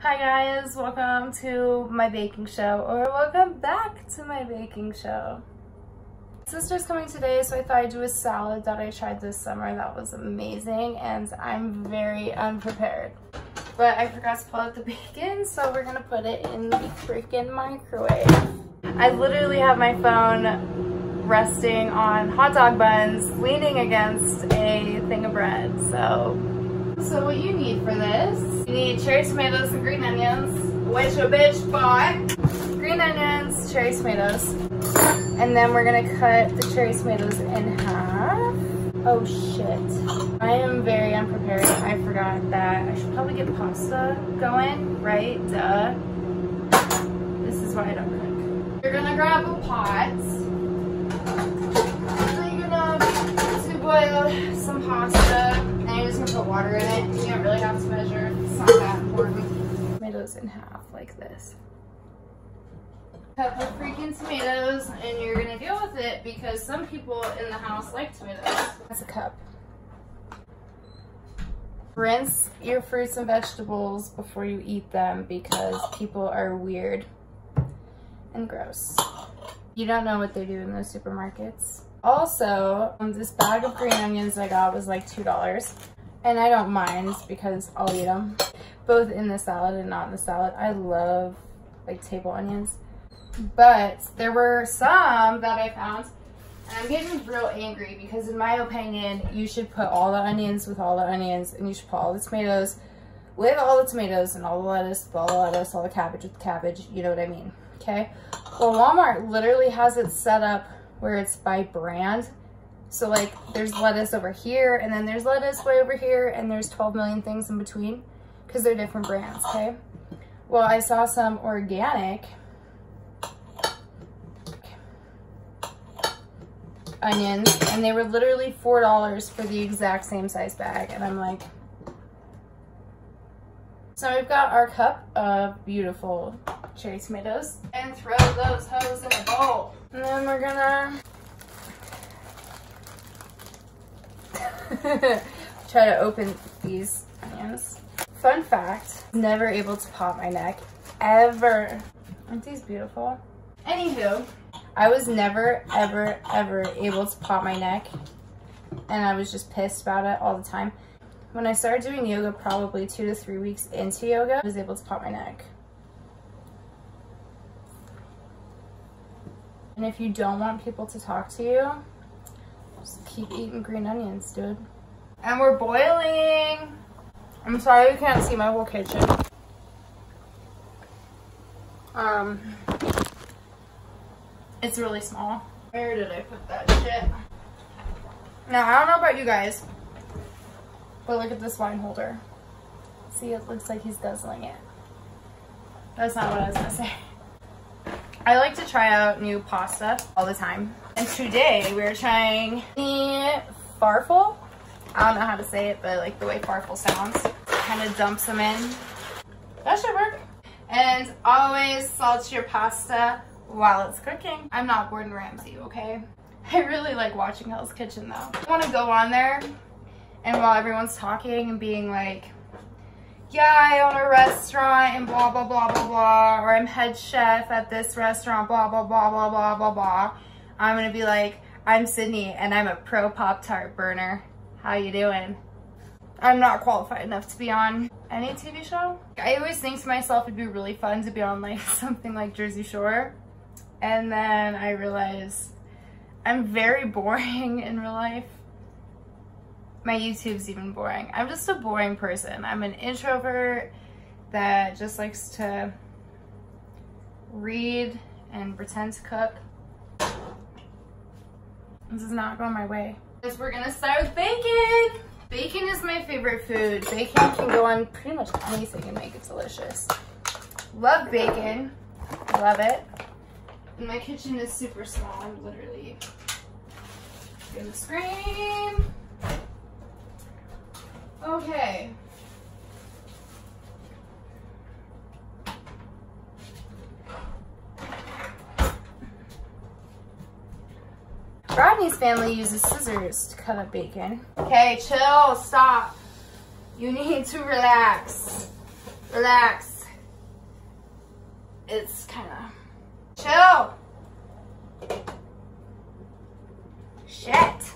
Hi guys, welcome to my baking show, or welcome back to my baking show. My sister's coming today, so I thought I'd do a salad that I tried this summer that was amazing, and I'm very unprepared. But I forgot to pull out the bacon, so we're gonna put it in the freaking microwave. I literally have my phone resting on hot dog buns, leaning against a thing of bread, So what you need for this, you need cherry tomatoes and green onions, which a bitch bought. Green onions, cherry tomatoes. And then we're gonna cut the cherry tomatoes in half. Oh shit. I am very unprepared. I forgot that I should probably get pasta going, right? Duh. This is why I don't cook. You're gonna grab a pot. Big enough to boil some pasta. And you're just gonna put water in it. You don't really have to measure. It's not that important. Tomatoes in half like this. Cup of freaking tomatoes, and you're gonna deal with it because some people in the house like tomatoes. That's a cup. Rinse your fruits and vegetables before you eat them because people are weird and gross. You don't know what they do in those supermarkets. Also, this bag of green onions I got was like $2. And I don't mind because I'll eat them. Both in the salad and not in the salad. I love like table onions. But there were some that I found. And I'm getting real angry because in my opinion, you should put all the onions with all the onions. And you should put all the tomatoes with all the tomatoes and all the lettuce with all the lettuce, all the cabbage with the cabbage. You know what I mean, okay? Well, Walmart literally has it set up where it's by brand. So like there's lettuce over here and then there's lettuce way over here and there's 12 million things in between because they're different brands, okay? Well, I saw some organic onions and they were literally $4 for the exact same size bag, and I'm like, so we've got our cup of beautiful cherry tomatoes and throw those hoes in a bowl. And then we're gonna try to open these onions. Fun fact, never able to pop my neck, ever. Aren't these beautiful? Anywho, I was never, ever, ever able to pop my neck, and I was just pissed about it all the time. When I started doing yoga, probably 2 to 3 weeks into yoga, I was able to pop my neck. And if you don't want people to talk to you, just keep eating green onions, dude. And we're boiling. I'm sorry you can't see my whole kitchen. It's really small. Where did I put that shit? Now, I don't know about you guys, but look at this wine holder. See, it looks like he's guzzling it. That's not what I was gonna say. I like to try out new pasta all the time. And today we're trying the farfel. I don't know how to say it, but I like the way farfel sounds. Kind of dumps them in. That should work. And always salt your pasta while it's cooking. I'm not Gordon Ramsay, okay? I really like watching Hell's Kitchen though. I want to go on there and while everyone's talking and being like, yeah, I own a restaurant and blah, blah, blah, blah, blah, or I'm head chef at this restaurant, blah, blah, blah, blah, blah, blah, blah. I'm gonna be like, I'm Sydney and I'm a pro Pop-Tart burner. How you doing? I'm not qualified enough to be on any TV show. I always think to myself it'd be really fun to be on like something like Jersey Shore. And then I realize I'm very boring in real life. My YouTube's even boring. I'm just a boring person. I'm an introvert that just likes to read and pretend to cook. This is not going my way. Because we're gonna start with bacon. Bacon is my favorite food. Bacon can go on pretty much anything and make it delicious. Love bacon, love it. And my kitchen is super small. I'm literally gonna scream. Okay. Rodney's family uses scissors to cut up bacon. Okay, chill, stop. You need to relax. Relax. it's kind of chill. Shit.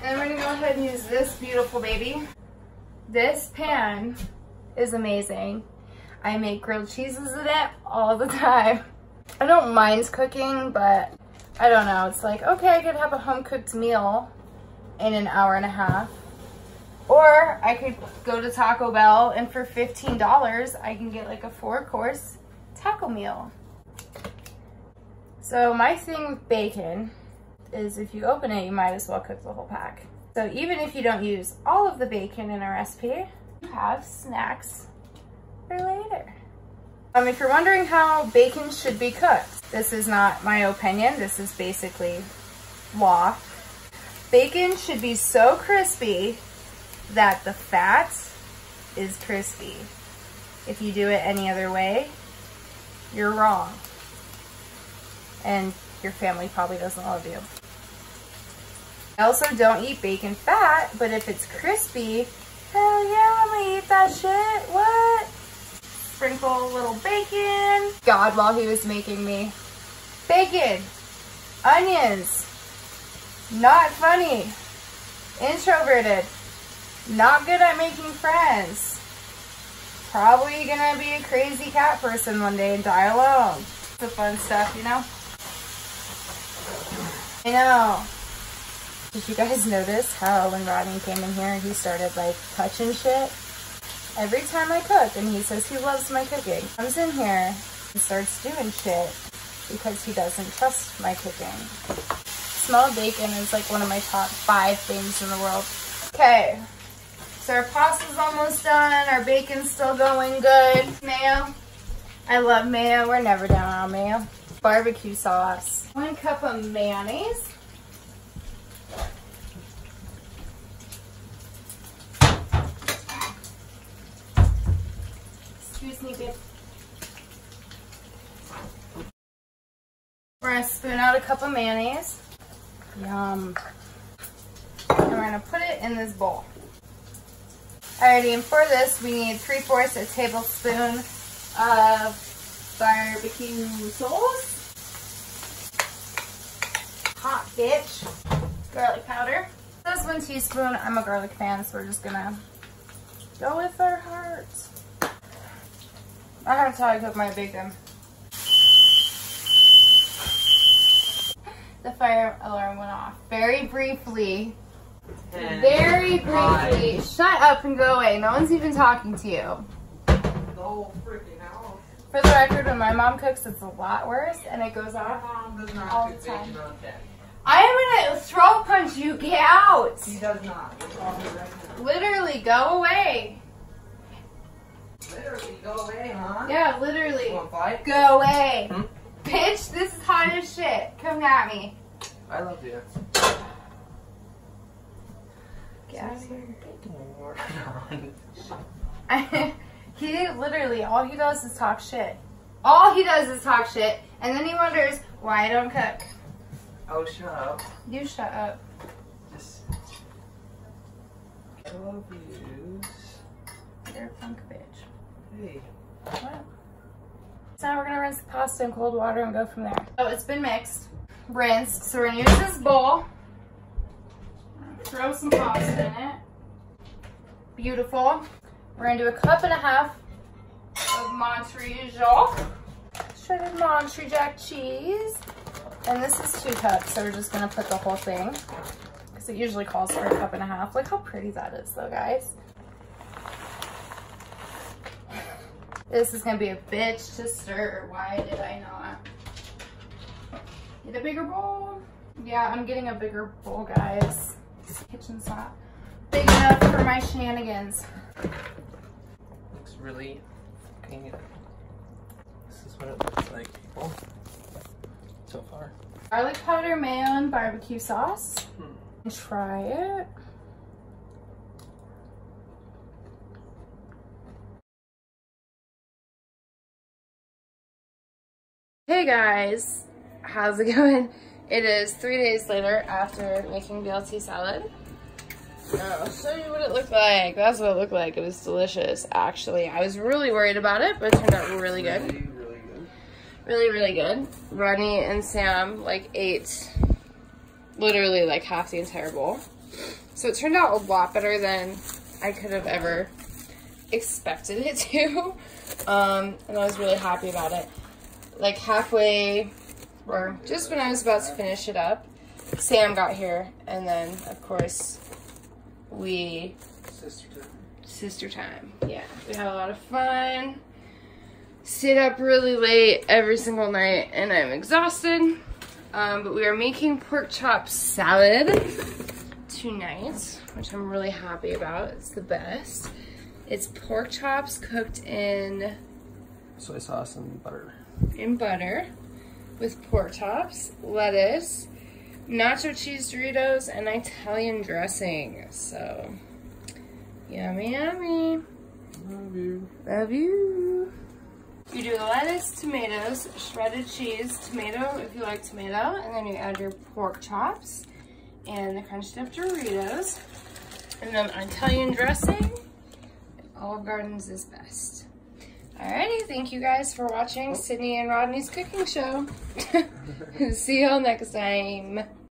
And I'm gonna go ahead and use this beautiful baby. This pan is amazing. I make grilled cheeses in it all the time. I don't mind cooking, but I don't know. It's like, okay, I could have a home cooked meal in an hour and a half. Or I could go to Taco Bell and for $15, I can get like a 4-course taco meal. So my thing with bacon is if you open it, you might as well cook the whole pack. So even if you don't use all of the bacon in a recipe, you have snacks for later. If you're wondering how bacon should be cooked, this is not my opinion. This is basically law. Bacon should be so crispy that the fat is crispy. If you do it any other way, you're wrong. And your family probably doesn't love you. I also don't eat bacon fat, but if it's crispy, hell yeah, I'm gonna eat that shit. What? Sprinkle a little bacon. God, while he was making me. Bacon, onions, not funny, introverted, not good at making friends, probably gonna be a crazy cat person one day and die alone. It's the fun stuff, you know? I know. Did you guys notice how when Rodney came in here, he started like touching shit? Every time I cook, and he says he loves my cooking, comes in here and starts doing shit because he doesn't trust my cooking. Small bacon is like one of my top 5 things in the world. Okay, so our pasta's almost done. Our bacon's still going good. Mayo. I love mayo. We're never down on mayo. Barbecue sauce. 1 cup of mayonnaise. Excuse me, babe. We're gonna spoon out a cup of mayonnaise. Yum. And we're gonna put it in this bowl. Alrighty, and for this we need 3/4 a tablespoon of barbecue sauce. Hot bitch. Garlic powder. This 1 teaspoon. I'm a garlic fan, so we're just gonna go with our hearts. That's how I cook my bacon. The fire alarm went off very briefly. Very briefly. Shut up and go away. No one's even talking to you. The whole freaking house. For the record, when my mom cooks, it's a lot worse, and it goes off all the time. I am gonna throat punch you. Get out. He does not. Right now. Literally, go away. Literally, go away, huh? Yeah, literally. You want to fight? Go away. Bitch, this is hot as shit. Come at me. I love you. Get out of here. He literally, all he does is talk shit. All he does is talk shit, and then he wonders why I don't cook. Oh, shut up. You shut up. Just... I love you. You're a punk bitch. Hey. What? So now we're gonna rinse the pasta in cold water and go from there. Oh, it's been mixed, rinsed, so we're gonna use this bowl. Throw some pasta in it. Beautiful. We're gonna do 1.5 cups of Montreal, shredded Montreal cheese. And this is 2 cups, so we're just gonna put the whole thing, because it usually calls for 1.5 cups. Look how pretty that is though, guys. This is gonna be a bitch to stir. Why did I not? Get a bigger bowl. Yeah, I'm getting a bigger bowl, guys. This kitchen's not big enough for my shenanigans. Looks really fucking... This is what it looks like, people. So far. Garlic powder, mayo, and barbecue sauce. Try it. Hey guys, how's it going? It is 3 days later after making BLT salad. I'll show you what it looked like. That's what it looked like. It was delicious, actually. I was really worried about it, but it turned out really good. Really, really Really, really good. Rodney and Sam like ate literally like half the entire bowl. So it turned out a lot better than I could have ever expected it to. And I was really happy about it. Like halfway, or just when I was about to finish it up, Sam got here, and then of course we sister time. Yeah, we had a lot of fun. Stayed up really late every single night, and I'm exhausted. But we are making pork chop salad tonight, which I'm really happy about. It's the best. It's pork chops cooked in soy sauce and butter. With pork chops, lettuce, nacho cheese Doritos, and Italian dressing. So, yummy, yummy. Love you. Love you. You do lettuce, tomatoes, shredded cheese, tomato if you like tomato, and then you add your pork chops and the crunched up Doritos, and then Italian dressing. Olive Garden's is best. Alrighty, thank you guys for watching Sydney and Rodney's cooking show. See y'all next time.